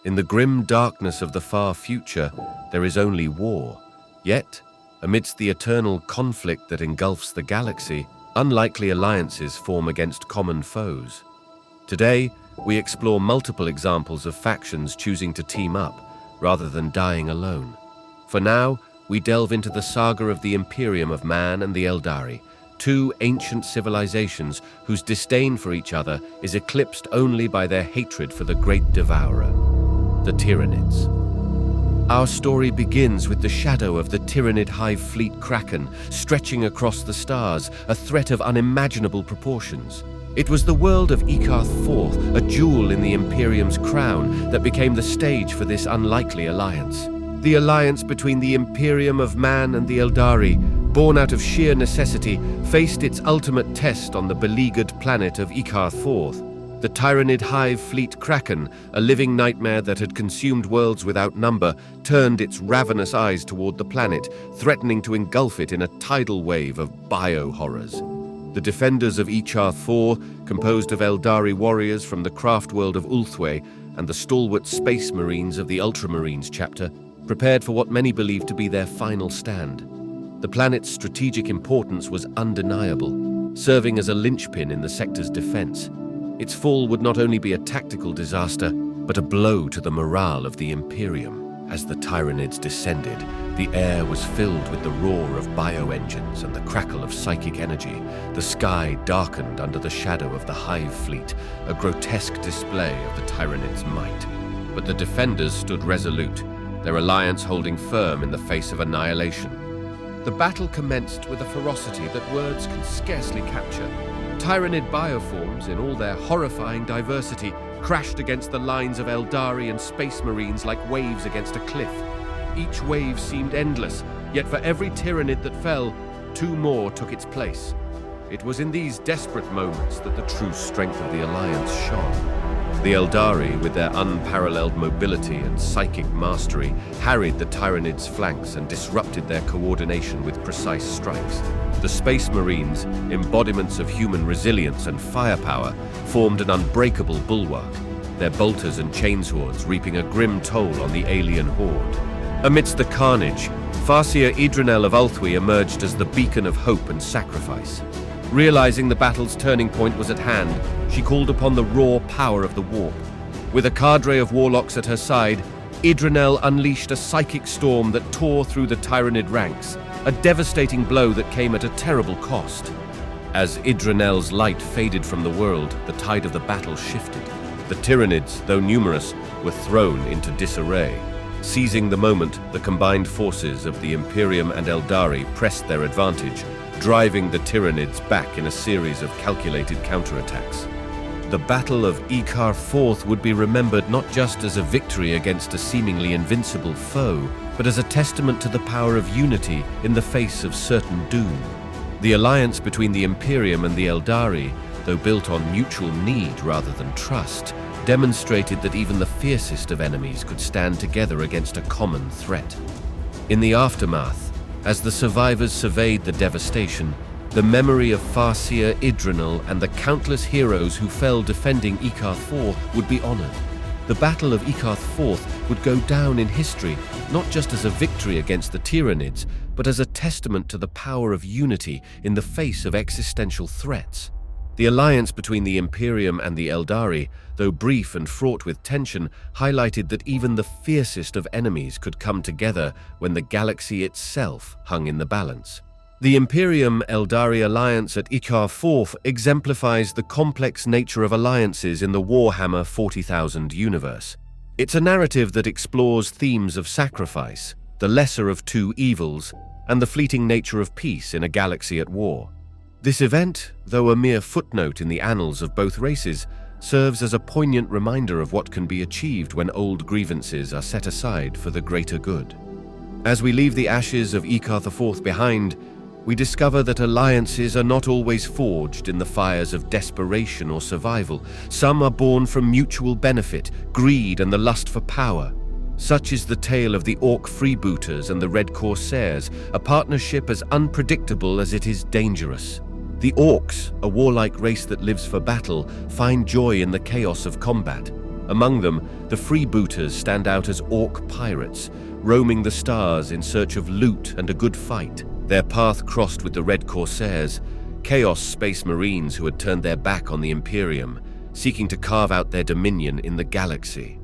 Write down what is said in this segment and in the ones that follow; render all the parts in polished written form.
In the grim darkness of the far future, there is only war. Yet, amidst the eternal conflict that engulfs the galaxy, unlikely alliances form against common foes. Today, we explore multiple examples of factions choosing to team up, rather than dying alone. For now, we delve into the saga of the Imperium of Man and the Eldari, two ancient civilizations whose disdain for each other is eclipsed only by their hatred for the Great Devourer, the Tyranids. Our story begins with the shadow of the Tyranid Hive Fleet Kraken stretching across the stars, a threat of unimaginable proportions. It was the world of Ikarth IV, a jewel in the Imperium's crown, that became the stage for this unlikely alliance. The alliance between the Imperium of Man and the Eldari, born out of sheer necessity, faced its ultimate test on the beleaguered planet of Ikarth IV. The Tyranid Hive Fleet Kraken, a living nightmare that had consumed worlds without number, turned its ravenous eyes toward the planet, threatening to engulf it in a tidal wave of bio-horrors. The defenders of Ikarth IV, composed of Eldari warriors from the craft world of Ulthwé and the stalwart space marines of the Ultramarines chapter, prepared for what many believed to be their final stand. The planet's strategic importance was undeniable, serving as a linchpin in the sector's defense. Its fall would not only be a tactical disaster, but a blow to the morale of the Imperium. As the Tyranids descended, the air was filled with the roar of bioengines and the crackle of psychic energy. The sky darkened under the shadow of the Hive Fleet, a grotesque display of the Tyranids' might. But the defenders stood resolute, their alliance holding firm in the face of annihilation. The battle commenced with a ferocity that words can scarcely capture. Tyranid bioforms, in all their horrifying diversity, crashed against the lines of Eldari and Space Marines like waves against a cliff. Each wave seemed endless, yet for every Tyranid that fell, two more took its place. It was in these desperate moments that the true strength of the Alliance shone. The Eldari, with their unparalleled mobility and psychic mastery, harried the Tyranids' flanks and disrupted their coordination with precise strikes. The Space Marines, embodiments of human resilience and firepower, formed an unbreakable bulwark, their bolters and chainswords reaping a grim toll on the alien horde. Amidst the carnage, Farseer Idranel of Ulthwé emerged as the beacon of hope and sacrifice. Realizing the battle's turning point was at hand, she called upon the raw power of the warp. With a cadre of warlocks at her side, Idranel unleashed a psychic storm that tore through the Tyranid ranks, a devastating blow that came at a terrible cost. As Idranel's light faded from the world, the tide of the battle shifted. The Tyranids, though numerous, were thrown into disarray. Seizing the moment, the combined forces of the Imperium and Eldari pressed their advantage, driving the Tyranids back in a series of calculated counterattacks. The Battle of Ikarth IV would be remembered not just as a victory against a seemingly invincible foe, but as a testament to the power of unity in the face of certain doom. The alliance between the Imperium and the Eldari, though built on mutual need rather than trust, demonstrated that even the fiercest of enemies could stand together against a common threat. In the aftermath, as the survivors surveyed the devastation, the memory of Farseer Idranel and the countless heroes who fell defending Ikarth IV would be honored. The Battle of Ikarth IV would go down in history, not just as a victory against the Tyranids, but as a testament to the power of unity in the face of existential threats. The alliance between the Imperium and the Eldari, though brief and fraught with tension, highlighted that even the fiercest of enemies could come together when the galaxy itself hung in the balance. The Imperium-Eldari alliance at Ikarth IV exemplifies the complex nature of alliances in the Warhammer 40,000 universe. It's a narrative that explores themes of sacrifice, the lesser of two evils, and the fleeting nature of peace in a galaxy at war. This event, though a mere footnote in the annals of both races, serves as a poignant reminder of what can be achieved when old grievances are set aside for the greater good. As we leave the ashes of Ikarth IV behind, we discover that alliances are not always forged in the fires of desperation or survival. Some are born from mutual benefit, greed, and the lust for power. Such is the tale of the Orc Freebooters and the Red Corsairs, a partnership as unpredictable as it is dangerous. The Orcs, a warlike race that lives for battle, find joy in the chaos of combat. Among them, the freebooters stand out as orc pirates, roaming the stars in search of loot and a good fight. Their path crossed with the Red Corsairs, Chaos Space Marines who had turned their back on the Imperium, seeking to carve out their dominion in the galaxy.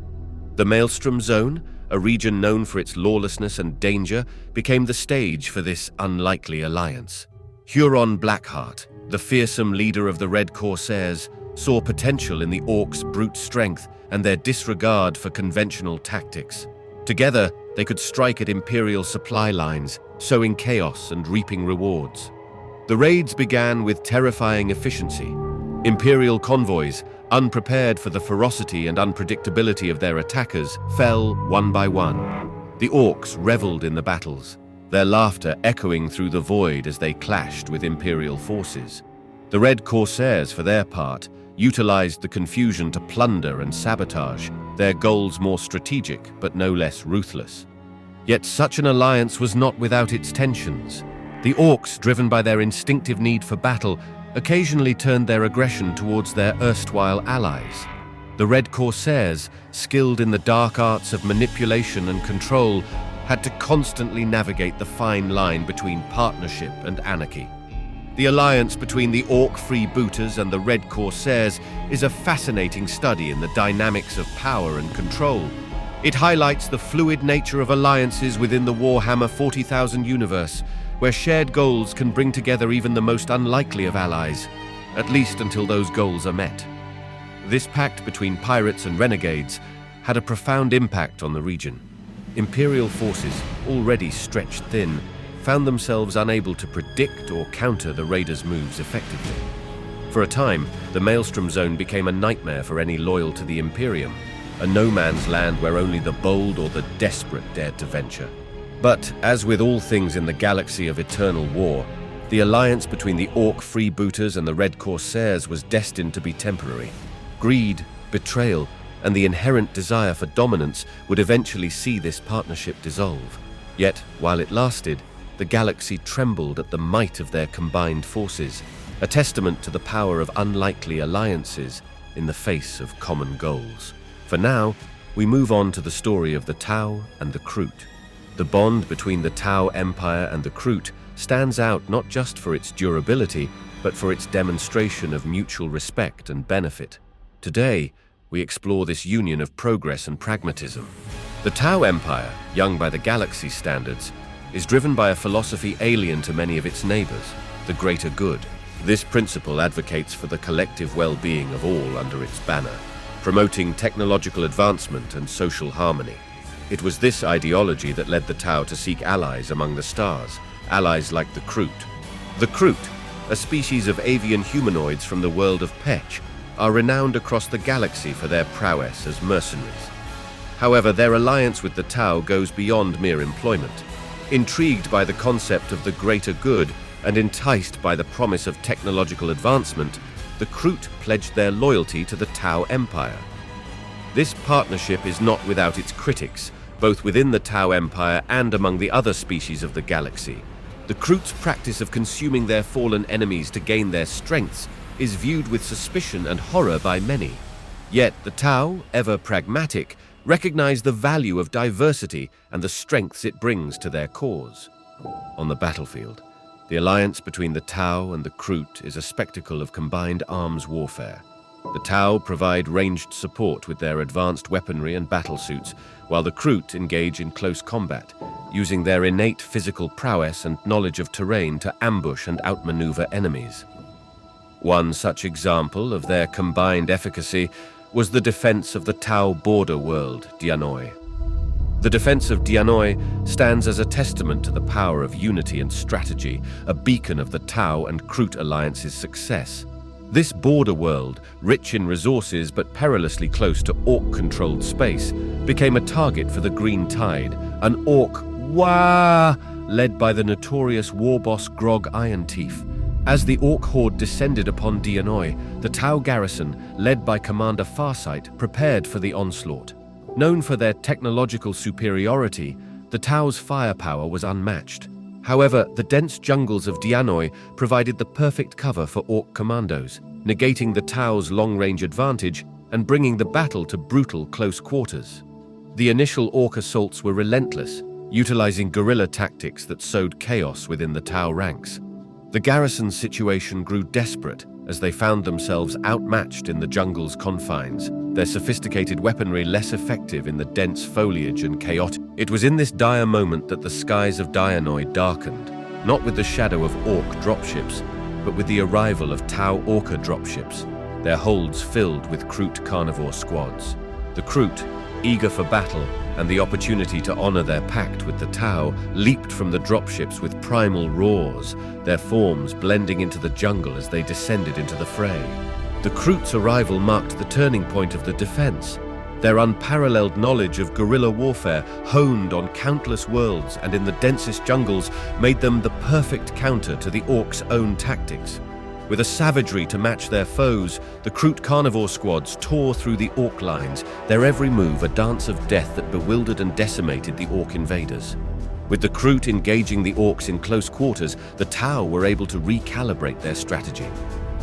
The Maelstrom Zone, a region known for its lawlessness and danger, became the stage for this unlikely alliance. Huron Blackheart, the fearsome leader of the Red Corsairs, saw potential in the Orcs' brute strength and their disregard for conventional tactics. Together, they could strike at Imperial supply lines, sowing chaos and reaping rewards. The raids began with terrifying efficiency. Imperial convoys, unprepared for the ferocity and unpredictability of their attackers, fell one by one. The Orcs reveled in the battles, their laughter echoing through the void as they clashed with Imperial forces. The Red Corsairs, for their part, utilized the confusion to plunder and sabotage, their goals more strategic but no less ruthless. Yet such an alliance was not without its tensions. The Orcs, driven by their instinctive need for battle, occasionally turned their aggression towards their erstwhile allies. The Red Corsairs, skilled in the dark arts of manipulation and control, had to constantly navigate the fine line between partnership and anarchy. The alliance between the Orc freebooters and the Red Corsairs is a fascinating study in the dynamics of power and control. It highlights the fluid nature of alliances within the Warhammer 40,000 universe, where shared goals can bring together even the most unlikely of allies, at least until those goals are met. This pact between pirates and renegades had a profound impact on the region. Imperial forces, already stretched thin, found themselves unable to predict or counter the raiders' moves effectively. For a time, the Maelstrom Zone became a nightmare for any loyal to the Imperium, a no-man's land where only the bold or the desperate dared to venture. But, as with all things in the galaxy of eternal war, the alliance between the Orc freebooters and the Red Corsairs was destined to be temporary. Greed, betrayal, and the inherent desire for dominance would eventually see this partnership dissolve. Yet, while it lasted, the galaxy trembled at the might of their combined forces, a testament to the power of unlikely alliances in the face of common goals. For now, we move on to the story of the Tau and the Kroot. The bond between the Tau Empire and the Kroot stands out not just for its durability, but for its demonstration of mutual respect and benefit. Today, we explore this union of progress and pragmatism. The Tau Empire, young by the galaxy standards, is driven by a philosophy alien to many of its neighbors, the greater good. This principle advocates for the collective well-being of all under its banner, promoting technological advancement and social harmony. It was this ideology that led the Tau to seek allies among the stars, allies like the Kroot. The Kroot, a species of avian humanoids from the world of Petch, are renowned across the galaxy for their prowess as mercenaries. However, their alliance with the Tau goes beyond mere employment. Intrigued by the concept of the greater good and enticed by the promise of technological advancement, the Kroot pledged their loyalty to the Tau Empire. This partnership is not without its critics, both within the Tau Empire and among the other species of the galaxy. The Kroot's practice of consuming their fallen enemies to gain their strengths is viewed with suspicion and horror by many. Yet the Tau, ever pragmatic, recognize the value of diversity and the strengths it brings to their cause. On the battlefield, the alliance between the Tau and the Kroot is a spectacle of combined arms warfare. The Tau provide ranged support with their advanced weaponry and battlesuits, while the Kroot engage in close combat, using their innate physical prowess and knowledge of terrain to ambush and outmaneuver enemies. One such example of their combined efficacy was the defense of the Tau border world, Dianoi. The defense of Dianoi stands as a testament to the power of unity and strategy, a beacon of the Tau and Kroot alliance's success. This border world, rich in resources but perilously close to Orc-controlled space, became a target for the Green Tide, an Orc led by the notorious war boss Grog Ironteeth. As the Orc horde descended upon Dianoi, the Tau garrison, led by Commander Farsight, prepared for the onslaught. Known for their technological superiority, the Tau's firepower was unmatched. However, the dense jungles of Dianoi provided the perfect cover for Orc commandos, negating the Tau's long-range advantage and bringing the battle to brutal close quarters. The initial Orc assaults were relentless, utilizing guerrilla tactics that sowed chaos within the Tau ranks. The garrison's situation grew desperate as they found themselves outmatched in the jungle's confines, their sophisticated weaponry less effective in the dense foliage and chaotic. It was in this dire moment that the skies of Dianoi darkened, not with the shadow of Orc dropships, but with the arrival of Tau Orca dropships, their holds filled with Kroot carnivore squads. The Kroot, eager for battle and the opportunity to honor their pact with the Tau, leaped from the dropships with primal roars, their forms blending into the jungle as they descended into the fray. The Kroot's arrival marked the turning point of the defense. Their unparalleled knowledge of guerrilla warfare, honed on countless worlds and in the densest jungles, made them the perfect counter to the Orcs' own tactics. With a savagery to match their foes, the Kroot carnivore squads tore through the Orc lines, their every move a dance of death that bewildered and decimated the Orc invaders. With the Kroot engaging the Orcs in close quarters, the Tau were able to recalibrate their strategy.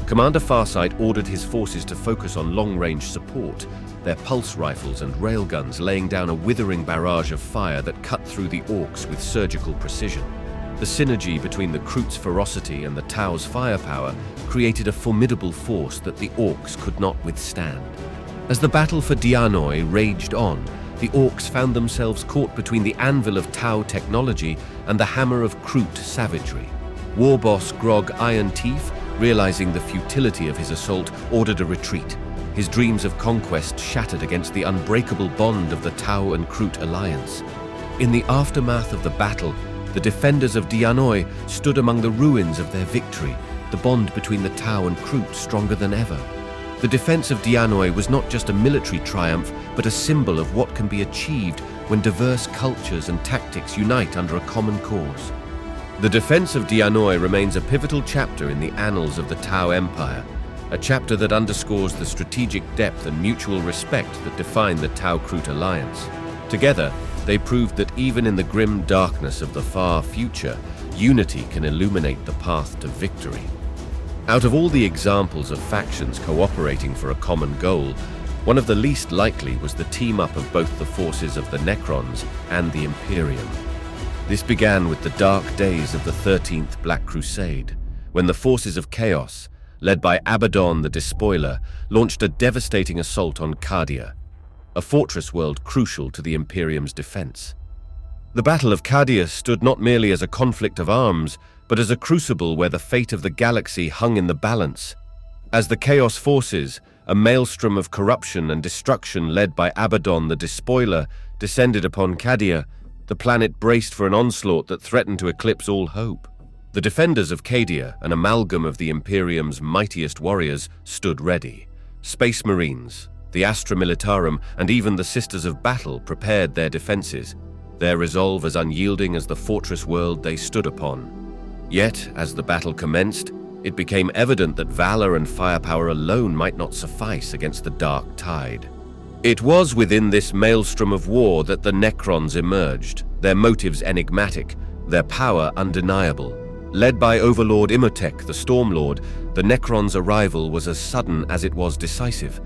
Commander Farsight ordered his forces to focus on long-range support, their pulse rifles and railguns laying down a withering barrage of fire that cut through the Orcs with surgical precision. The synergy between the Kroot's ferocity and the Tau's firepower created a formidable force that the Orcs could not withstand. As the battle for Dianoi raged on, the Orcs found themselves caught between the anvil of Tau technology and the hammer of Kroot savagery. War boss Grog Iron Teeth, realizing the futility of his assault, ordered a retreat. His dreams of conquest shattered against the unbreakable bond of the Tau and Kroot alliance. In the aftermath of the battle, the defenders of Dianoi stood among the ruins of their victory, the bond between the Tau and Kroot stronger than ever. The defense of Dianoi was not just a military triumph, but a symbol of what can be achieved when diverse cultures and tactics unite under a common cause. The defense of Dianoi remains a pivotal chapter in the annals of the Tau Empire, a chapter that underscores the strategic depth and mutual respect that define the Tau-Kroot alliance. Together, they proved that even in the grim darkness of the far future, unity can illuminate the path to victory. Out of all the examples of factions cooperating for a common goal, one of the least likely was the team-up of both the forces of the Necrons and the Imperium. This began with the dark days of the 13th Black Crusade, when the forces of Chaos, led by Abaddon the Despoiler, launched a devastating assault on Cadia, a fortress world crucial to the Imperium's defense. The Battle of Cadia stood not merely as a conflict of arms, but as a crucible where the fate of the galaxy hung in the balance. As the Chaos forces, a maelstrom of corruption and destruction led by Abaddon the Despoiler, descended upon Cadia, the planet braced for an onslaught that threatened to eclipse all hope. The defenders of Cadia, an amalgam of the Imperium's mightiest warriors, stood ready. Space Marines, the Astra Militarum, and even the Sisters of Battle prepared their defenses, their resolve as unyielding as the fortress world they stood upon. Yet, as the battle commenced, it became evident that valor and firepower alone might not suffice against the dark tide. It was within this maelstrom of war that the Necrons emerged, their motives enigmatic, their power undeniable. Led by Overlord Imhotep, the Stormlord, the Necrons' arrival was as sudden as it was decisive.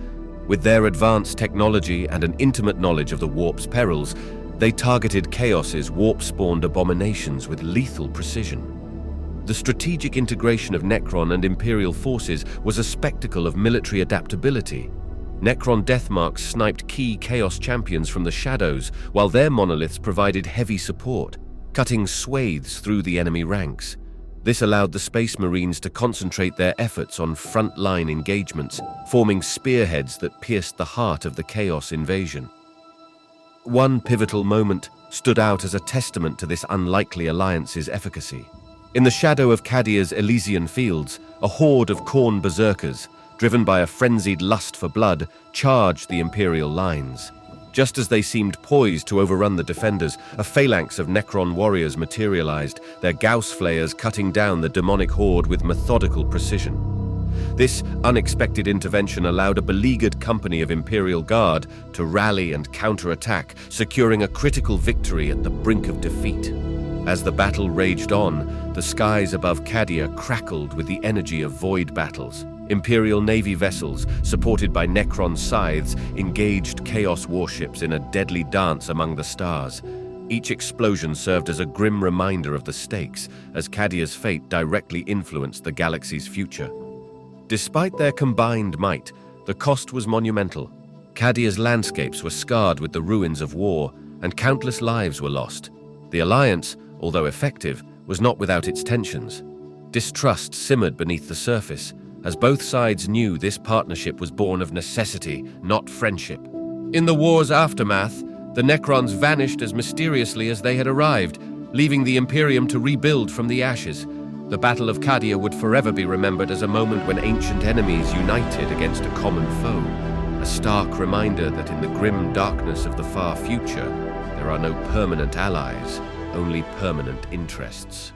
With their advanced technology and an intimate knowledge of the Warp's perils, they targeted Chaos's warp-spawned abominations with lethal precision. The strategic integration of Necron and Imperial forces was a spectacle of military adaptability. Necron Deathmarks sniped key Chaos champions from the shadows, while their monoliths provided heavy support, cutting swathes through the enemy ranks. This allowed the Space Marines to concentrate their efforts on front-line engagements, forming spearheads that pierced the heart of the Chaos invasion. One pivotal moment stood out as a testament to this unlikely alliance's efficacy. In the shadow of Cadia's Elysian fields, a horde of Khorne berserkers, driven by a frenzied lust for blood, charged the Imperial lines. Just as they seemed poised to overrun the defenders, a phalanx of Necron warriors materialized, their Gauss flayers cutting down the demonic horde with methodical precision. This unexpected intervention allowed a beleaguered company of Imperial Guard to rally and counterattack, securing a critical victory at the brink of defeat. As the battle raged on, the skies above Cadia crackled with the energy of void battles. Imperial Navy vessels, supported by Necron scythes, engaged Chaos warships in a deadly dance among the stars. Each explosion served as a grim reminder of the stakes, as Cadia's fate directly influenced the galaxy's future. Despite their combined might, the cost was monumental. Cadia's landscapes were scarred with the ruins of war, and countless lives were lost. The alliance, although effective, was not without its tensions. Distrust simmered beneath the surface, as both sides knew this partnership was born of necessity, not friendship. In the war's aftermath, the Necrons vanished as mysteriously as they had arrived, leaving the Imperium to rebuild from the ashes. The Battle of Cadia would forever be remembered as a moment when ancient enemies united against a common foe, a stark reminder that in the grim darkness of the far future, there are no permanent allies, only permanent interests.